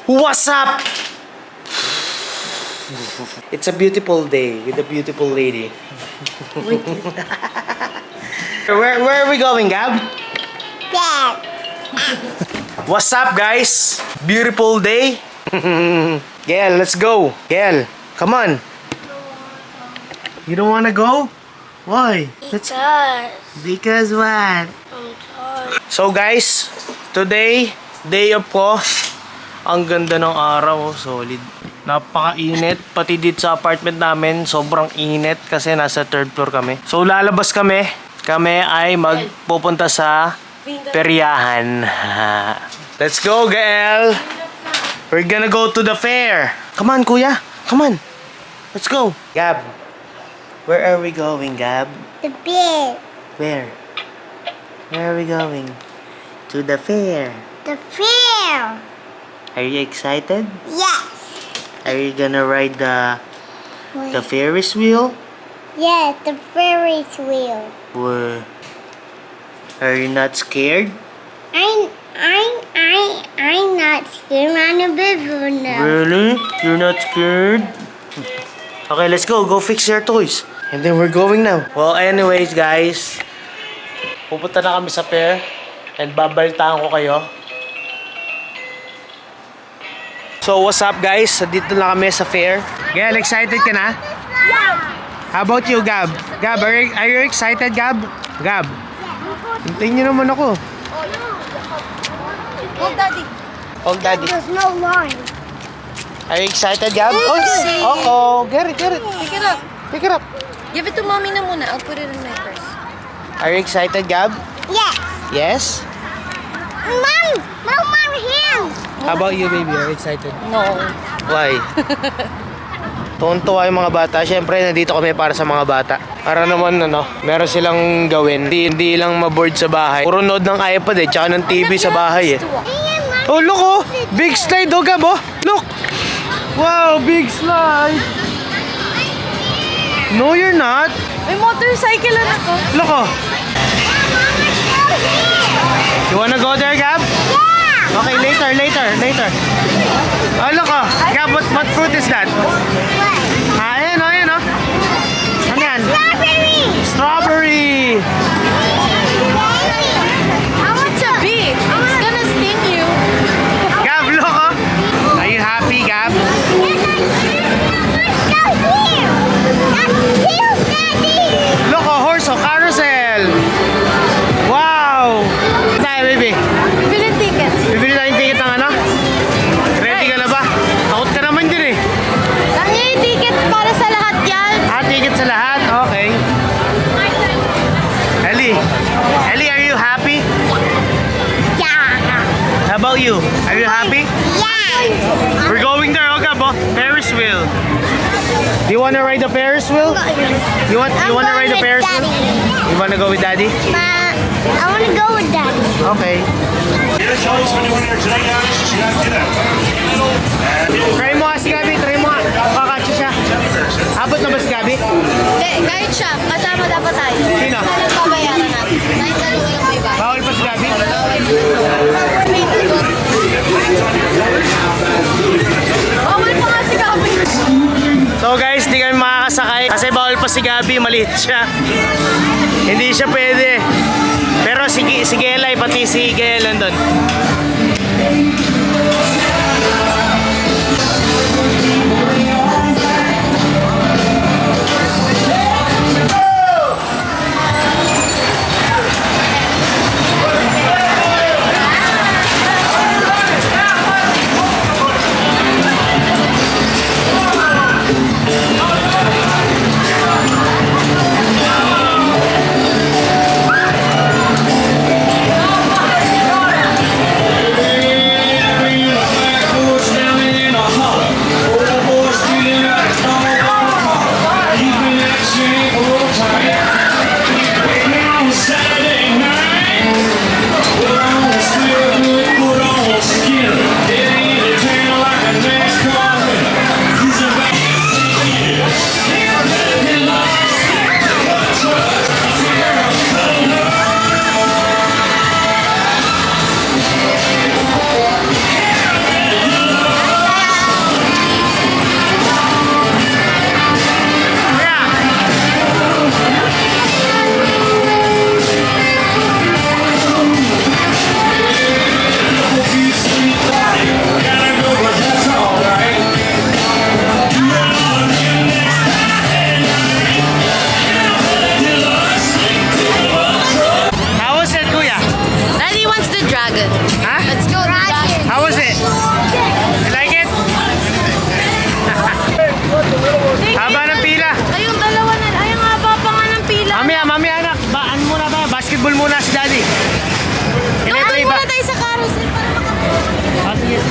What's up? It's a beautiful day with a beautiful lady. Where are we going, Gab? Dad. What's up, guys? Beautiful day. Gael, let's go. Gael, come on. You don't wanna go? Why? Because what? I'm tired. So guys, today, day off ko. Ang ganda ng araw, solid. Napaka-init, pati dito sa apartment namin, sobrang init kasi nasa third floor kami. So lalabas kami. Kami ay magpupunta sa peryahan. Let's go, Gael. We're gonna go to the fair. Come on, kuya. Come on. Let's go. Gab, where are we going, Gab? The bed. Where? Where are we going? To the fair. The fair. Are you excited? Yes. Are you gonna ride the Ferris wheel? Yes, the Ferris wheel. Or are you not scared? I'm not scared. I'm a baby now. Really? You're not scared? Okay, let's go. Go fix your toys. And then we're going now. Well, anyways, guys. Pupunta na kami sa fair. And babaltaan ko kayo. So, what's up, guys? Dito na kami sa fair. Gael, excited ka na? Yeah. How about you, Gab? Gab, are you excited, Gab? Gab? Hintayin niyo naman ako. Hold daddy. Hold daddy. There's no line. Are you excited, Gab? Oh, get it. Pick it up. Pick it up. Give it to mommy na muna. I'll put it in my purse. Are you excited, Gab? Yes. Yes? Mom, hands. How about you, baby? Are you excited? No. Why? Tuwan-tuwa yung mga bata. Siyempre, nandito kami para sa mga bata. Para naman, meron silang gawin. Hindi lang maboard sa bahay. Puro nood ng iPad tsaka ng TV sa bahay Oh, look Big slide, Gab, Look! Wow, big slide! No, you're not. May motorcycle na ako. Look, You wanna go there, Gab? Yeah. Okay, later. Oh, look, Gab, what fruit is that? Ayan, Ano yan? Strawberry! I want to B, it's gonna sting you. Gab, look, Are you happy, Gab? Look, horse, carousel! Wow! Tayo, baby. Bilhin tickets. Bibili tayong ticket ng ano? Ready ka na ba? Takot ka naman din Tangi ticket para sa lahat yan. Ticket sa lahat? Okay. Ellie, are you happy? Yeah. How about you? Are you happy? Yeah. We're going there, Gab, Ferris wheel. Do you wanna ride the Ferris wheel? You wanna ride the Ferris wheel? You wanna go with Daddy? I want to go with Daddy. Okay. Try mo si Gabi, Kakatsi siya. Abot na ba si Gabi? Hindi, kahit siya. Kasama dapat tayo. Sino? Saan ang babayaran natin? Kahit dalawa lang may iba. Bawal pa si Gabi? Bawal pa nga si Gabi. So guys, di kami makakasakay kasi bawal pa si Gabi, maliit siya. Hindi siya pwede. Pero si Gelay, pati si Gael nandun.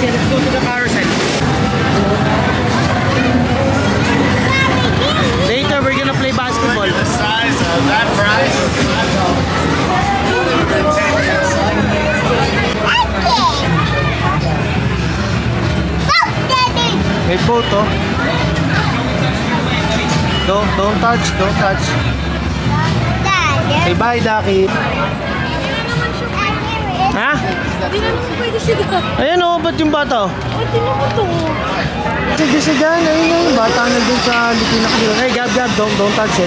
Okay, let's go to the carousel. Later, we're gonna play basketball. The size of that price. May boat, oh. Don't touch, don't touch. Say bye, Ducky. Ha? Hindi na naman pwede siya. Ayan, oh, ba't yung bata, oh? Pwede naman to. Sige siya dyan, ayun, yung bata na dun sa likinak nila. Hey, Gab, don't touch it.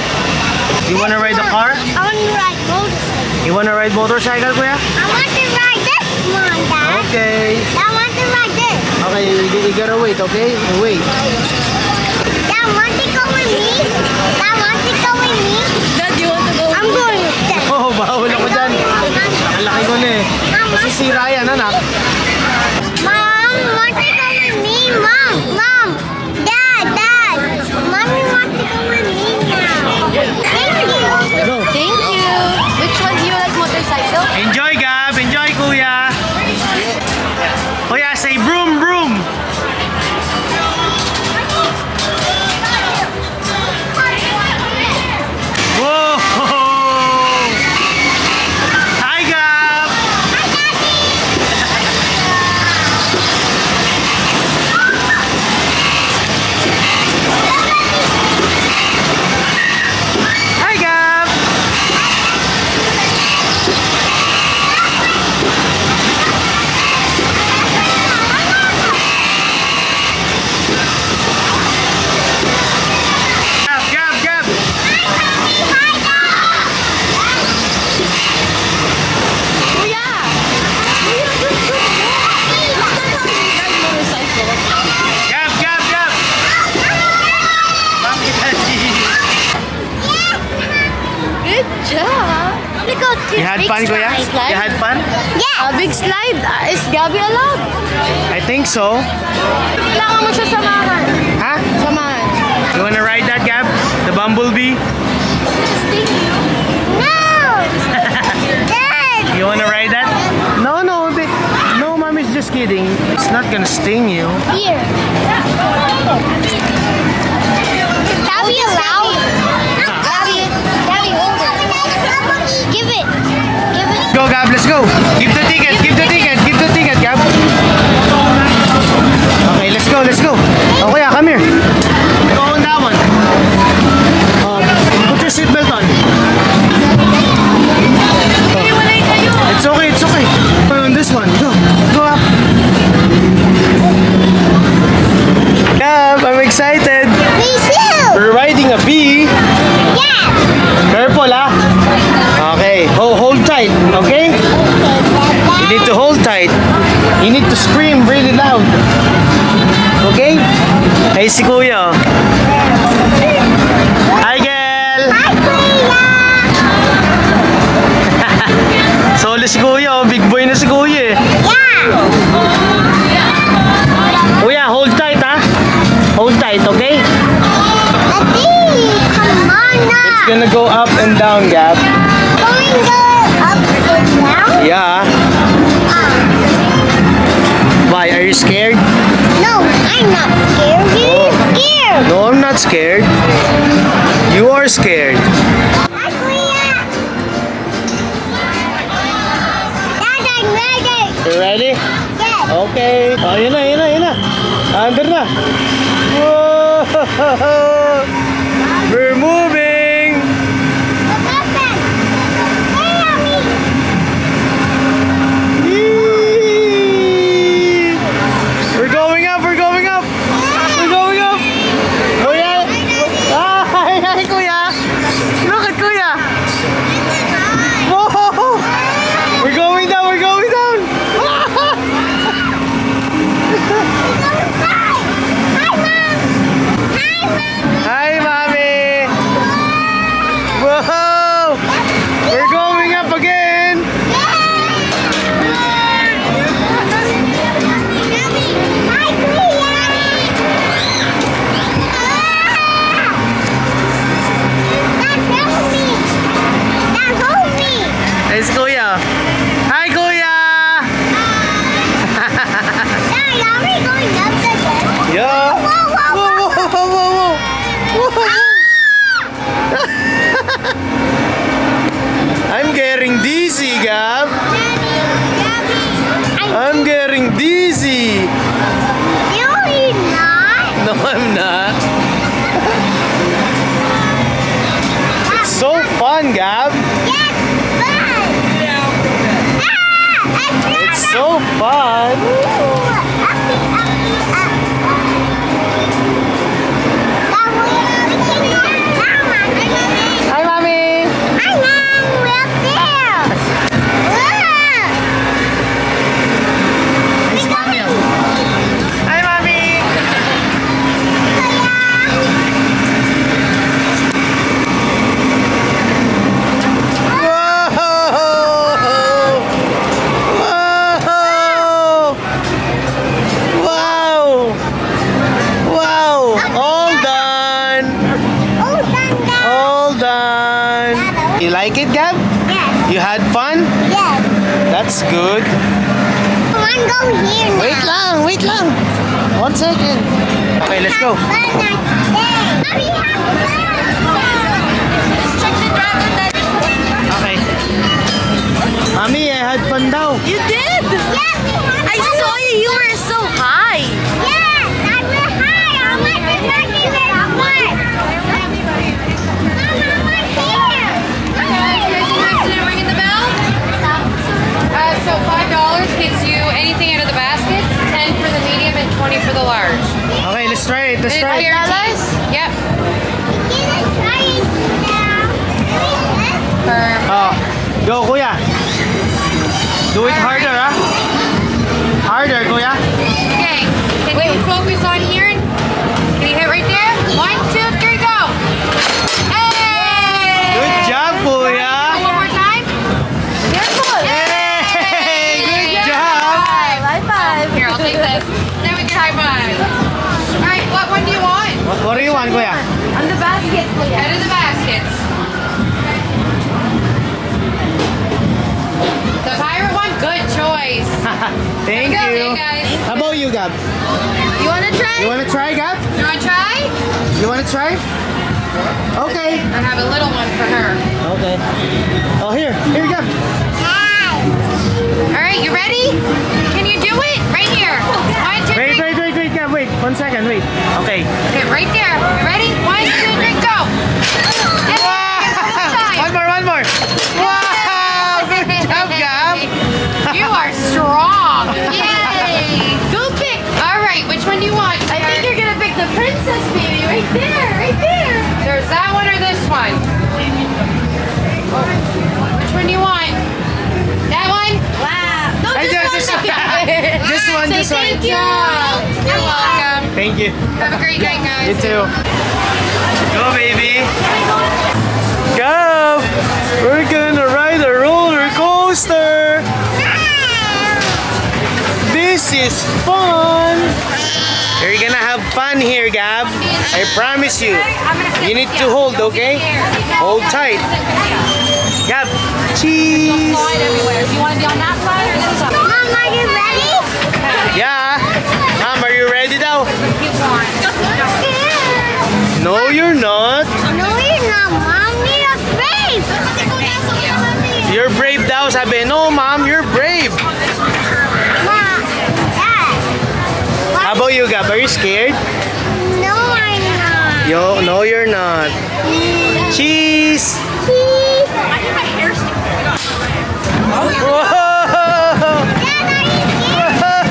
You wanna ride the car? I want to ride motorcycle. You wanna ride motorcycle, kuya? I want to ride this one, Dad. Okay. I want to ride this. Okay, you gotta wait, okay? Wait. Dad, want to go with me? Dad, want to go with me? Dad, you want to go? I'm going with Dad. Oh, bawal ako dyan. Ang laki ko na eh. Masisira yan, anak. Mom, want to go with me? Mom, Dad. Mommy wants to go with me now. Thank you. Go. Thank you. Which one do you like motorcycle? Enjoy, Gab. Enjoy, kuya. Kuya, say broom, broom. Whoa! Hi, Gab. Hi, Gab. Gab. Kuya! Kuya, good. That's how you ride motorcycle. Gab. Bakit hindi? Good job. We go to You had big fun, kuya? slide. You had fun? Yeah. A big slide. Is Gabby allowed? I think so. Kailangan mo siya samahan. Ha? Samahan. You wanna ride that, Gab? The bumblebee? No. Dad. You wanna ride that? No, mommy's just kidding. It's not gonna sting you. Here. Gabby allowed? Gabby, hold it. Give it. Go, Gab, let's go. Give the ticket, Gab. Okay, let's go. Oh, kuya, come here. Go on that one. Put your seatbelt on. It's okay. On this one, go up. Gab, I'm excited. Me too. We're riding a bee. Yeah. Careful, ah. Okay, hold tight, okay? You need to hold tight. You need to scream really loud. Okay? Hey, si Kuya. Oh. Hi, girl. Hi, Kuya. Solo si Kuya. Oh. Big boy na si Kuya eh. Yeah. Kuya, hold tight, ha? Hold tight, okay? Daddy, come on now. It's gonna go up and down, Gab. Going up and down? Yeah. Why? Are you scared? No, I'm not scared. You're scared. No, I'm not scared. You are scared. Hi, Kuya. Dad, I'm ready. You ready? Yes. Okay. Oh, yun na. Under na. Whoa! We're moving! What happened? Hey, Mommy. Yee! We're going up! Kuya! Hi, Kuya! Look at Kuya! Whoa! We're going down! Hi, Mom. Hi, Mom. Hi, I'm not. It's so fun, Gab. Yes, fun. It's so fun. Hi, Mommy. Hi, Mommy. Whoa! Wow! Wow! All done! All done! You like it, Gab? You had fun? That's good. Wait lang. 1 second. Okay, let's go. Okay. Mommy, I had fun daw. You did! I saw you. You were so high. Ringing the bell? So $5 gets you anything out of the basket, 10 for the medium and 20 for the large. Okay, let's try it. Let's It's try it. guaranteed. Yep. Oh, go, Kuya. Do it harder, huh? Harder, Kuya. Okay. Can you focus on here? Can you hit right there? 1, 2, 3, go. Hey! Good job, Kuya. One more time. Careful. Hey, good job. High five. Here, I'll take this. Then we can high five. All right, what one do you want? What do you want, Kuya? On the basket, please. Out of the baskets. The pirate one, good choice. Thank Go, you. hey guys. How about you, Gab? You want to try? You want to try, Gab? You want to try? You want to try? Okay. I have a little one for her. Okay. Oh, here, Gab. All right, you ready? Can you do it? Right here. 1, 2, 3. Wait, Gab, wait. 1 second, wait. Okay. Okay, right there. You ready? 1, 2, 3, go. Yay! One more. Wow, good job, Gab. You are strong. Yay! Go pick. All right, which one do you want? I think you're gonna pick the princess baby right there, right there. There's that one or this one? Which one do you want? That one? Wow. No, Hey, this one. This one, Say this one. thank you. You're welcome. Thank you. Have a great night, guys. You too. Go, baby. Go. We're gonna ride a roller coaster. This is fun. You're gonna have fun here, Gab. I promise you. You need to hold, okay? Hold tight. Gab, cheese. Slide everywhere. Do you want to be on that side or this side? Mom, are you ready? Yeah. Mom, are you ready now? Keep on. No, you're not. No, you're not, Mom. You're brave. You're brave daw. Sabi, no, Mom, you're brave. Mom, Dad. How about you, Gab? Are you scared? No, I'm not. No, you're not. Cheese. Please. Whoa! Dad, are you scared?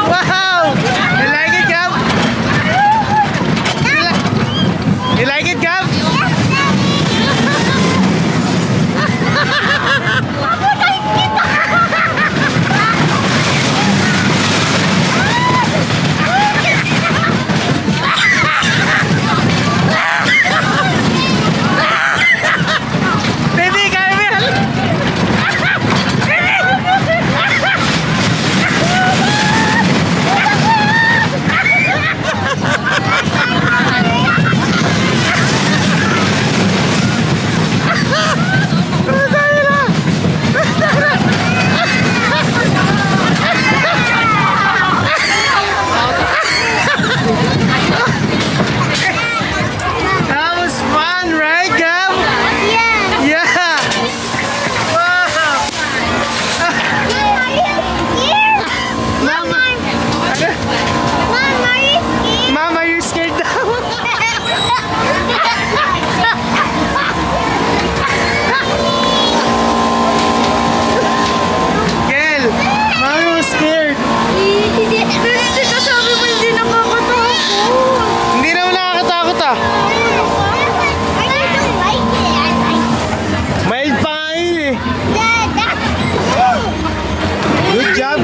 Wow! You like it, Gab? You like it, Gab? Yes, Daddy.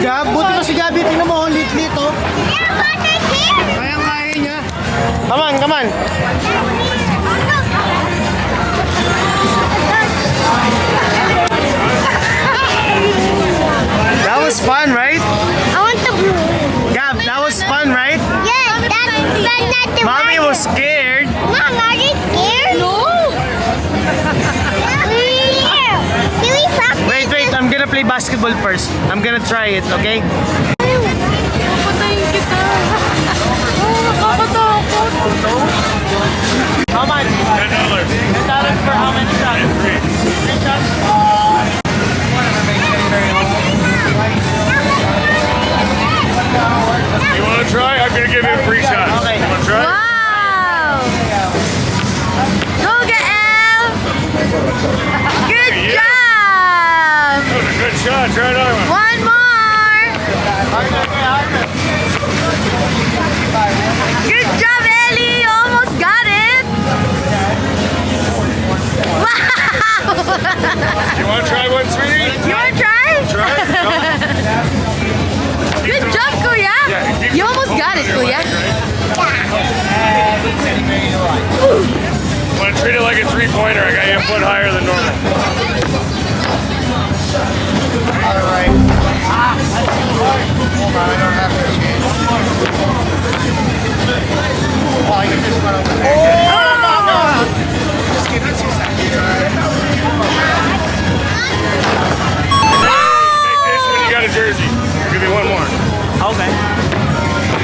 Gab. Buti pa si Gabi. Tingnan mo, lit-lit, oh. Yeah, water's here. Kaya niya. Come on. That was fun, right? I want the blue. Gab, that was fun, right? Yes, that's not the Mommy water. was scared. Mom, are you scared? No. Here. Can we practice? Wait, I'm gonna play basketball first. I'm gonna try it, okay? Papatayin kita. Nakakatakot. How much? $10. $10 for how many shots? Three shots? You want to try? I'm going to give you a free shot. Okay. You want to try? Wow! Go, Gael! Good Yeah. job! That was a good shot. Try another one. One more! Good job, Ellie! You almost got it! Wow! You want to try one, sweetie? You wanna try? Try it. Good job, Kuya! Yeah, You almost got it, Kuya. Want to treat it like a three-pointer? I got you a foot higher than normal. Take this when you got a jersey. I'll give you one more. Okay.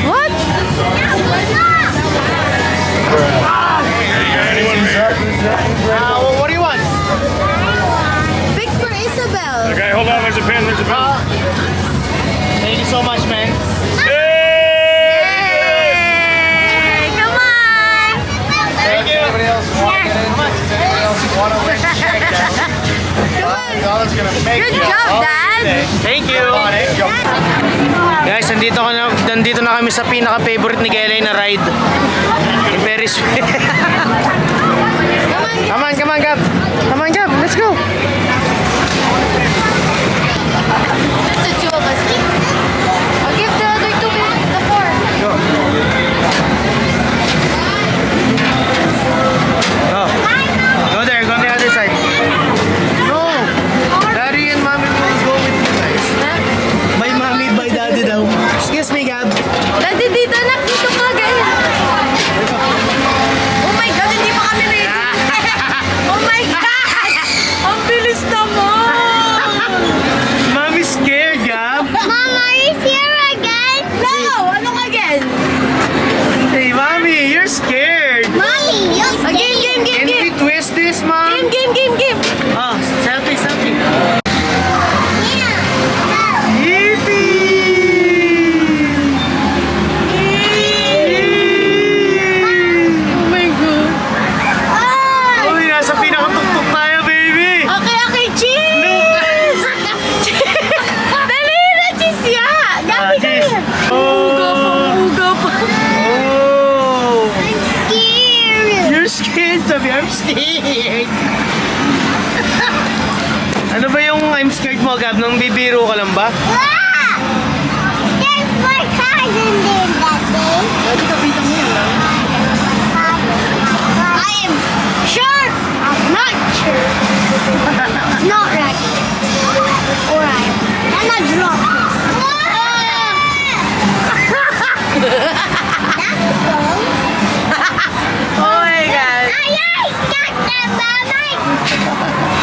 What? You got anyone here? What do you want? Big for Isabel. Okay, hold on. There's a pen. There's a pen. Thank you so much, man. Yay! Hey, come on! Thank you. Anybody else want to get in? Anybody else want to win? $5 gonna make Good job, Dad! Thank you. Guys, nandito na kami sa pinaka-favorite ni Kelly na ride. Yung Ferris wheel. Come on, Gab. Come on, Gab. Let's go. Just the two of us. I'll give the other two the four. Go. Go there. Go on the other side. No. Daddy and Mommy will go with you guys. By Mommy, by Daddy daw. Excuse me, Gab. Daddy, dito anak, dito ka, ganyan. Oh my God, hindi pa kami ready. Oh my God! Ang bilis naman! Mommy's scared, Gab. Mom, are you here again? No! Anong again? Hey, Mommy, you're scared. Mommy, you Game. Can we twist this, Mom? Game. Oh, selfie. Yeah. Oh my God. Oh, Uy, nasa pinakatuktok tayo, baby! Okay, cheese! Dali na, cheese ya! Gabi ka cheese. yan. Oh! Uga pa. Oh! I'm scared. You're scared, sabi. I'm scared. Ano ba yung I'm scared mo, Gab? Nung bibiro ka lang ba? Ah! There's more cars in there that day. Pwede kapitan mo yun lang. I am sure. I'm not sure. Not right. Or I'm not drunk. That's cool. Oh my God. Ay, got that mamay.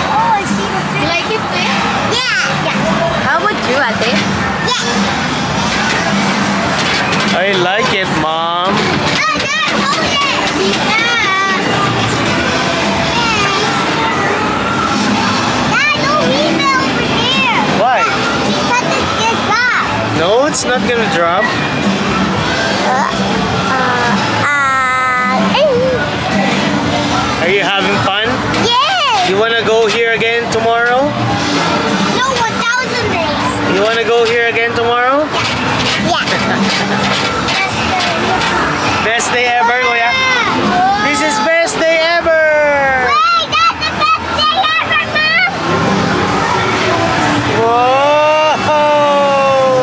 Oh, I see the fish. You like it, eh? Yeah. How about you, ate? Yeah. I like it, Mom. Oh, Dad, hold it. Yeah. Dad, don't leave it over here. Why? Because it's get back. No, it's not gonna drop. Are you having fun? Yes. You wanna go here again tomorrow? No, 1,000 days. You wanna go here again tomorrow? Yeah. Best day ever, Kuya. This is best day ever! Wait, that's the best day ever, Mom. Whoa!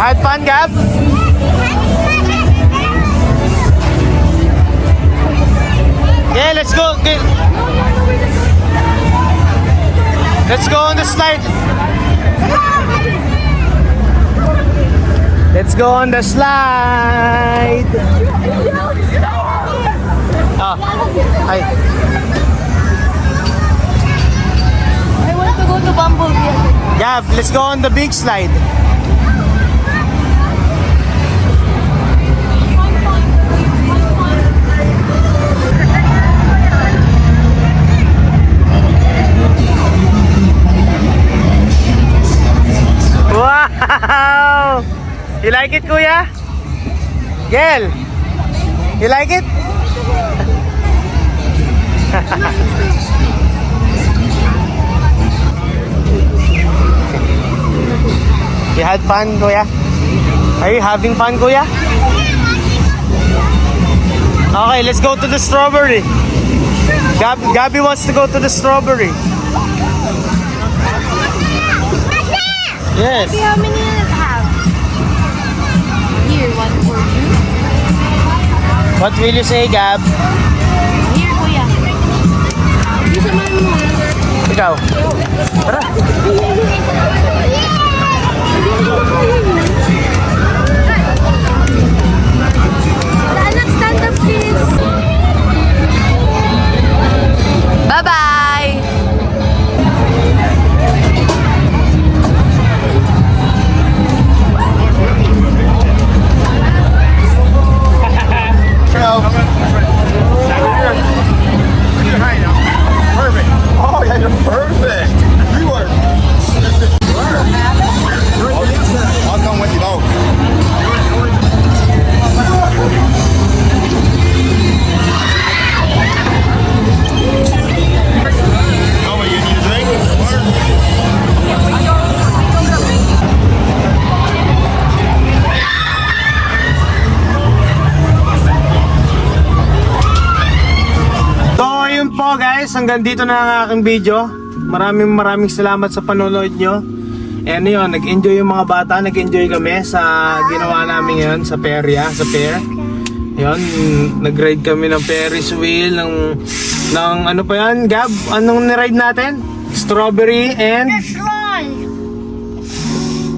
had fun, Gab? Yeah, let's go. Let's go on the slide. Let's go on the slide. Ah, hi. I want to go to Bumblebee. Gab, let's go on the big slide. Wow! You like it, Kuya? Gel, you like it? You had fun, Kuya? Are you having fun, Kuya? Okay, let's go to the strawberry. Gabby wants to go to the strawberry. Yes. How many does it have? Here, one for you. What will you say, Gab? Here, kuya. Yung samahan mo. Ikaw. Tara. Anak, stand up, please. Bye-bye! Perfect. Oh, yeah, you're perfect. You are. I'll come with you, though. Oh, you need a drink? Water? So ayun po guys, hanggang dito na ang aking video. Maraming salamat sa panonood nyo. And yun, nag-enjoy yung mga bata, nag-enjoy kami sa ginawa namin ngayon sa perya, sa fair. Yun, nag-ride kami ng Ferris wheel, ng ano pa yan, Gab? Anong niride natin? Strawberry and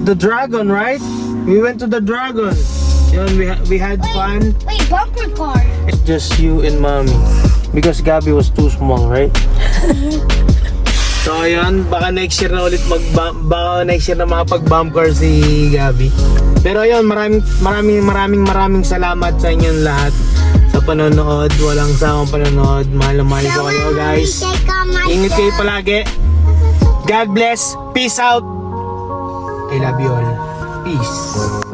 the dragon, right? We went to the dragon. Yun, we had fun. Wait, bumper car. It's just you and mommy. Because Gabby was too small, right? So ayun, baka next year na ulit baka next year na makapag-bump car si Gabby. Pero ayun, maraming salamat sa inyong lahat sa panonood. Walang sawang panonood. Mahal na mahal ko kayo guys. Ingat kayo palagi. God bless. Peace out. I love you all. Peace.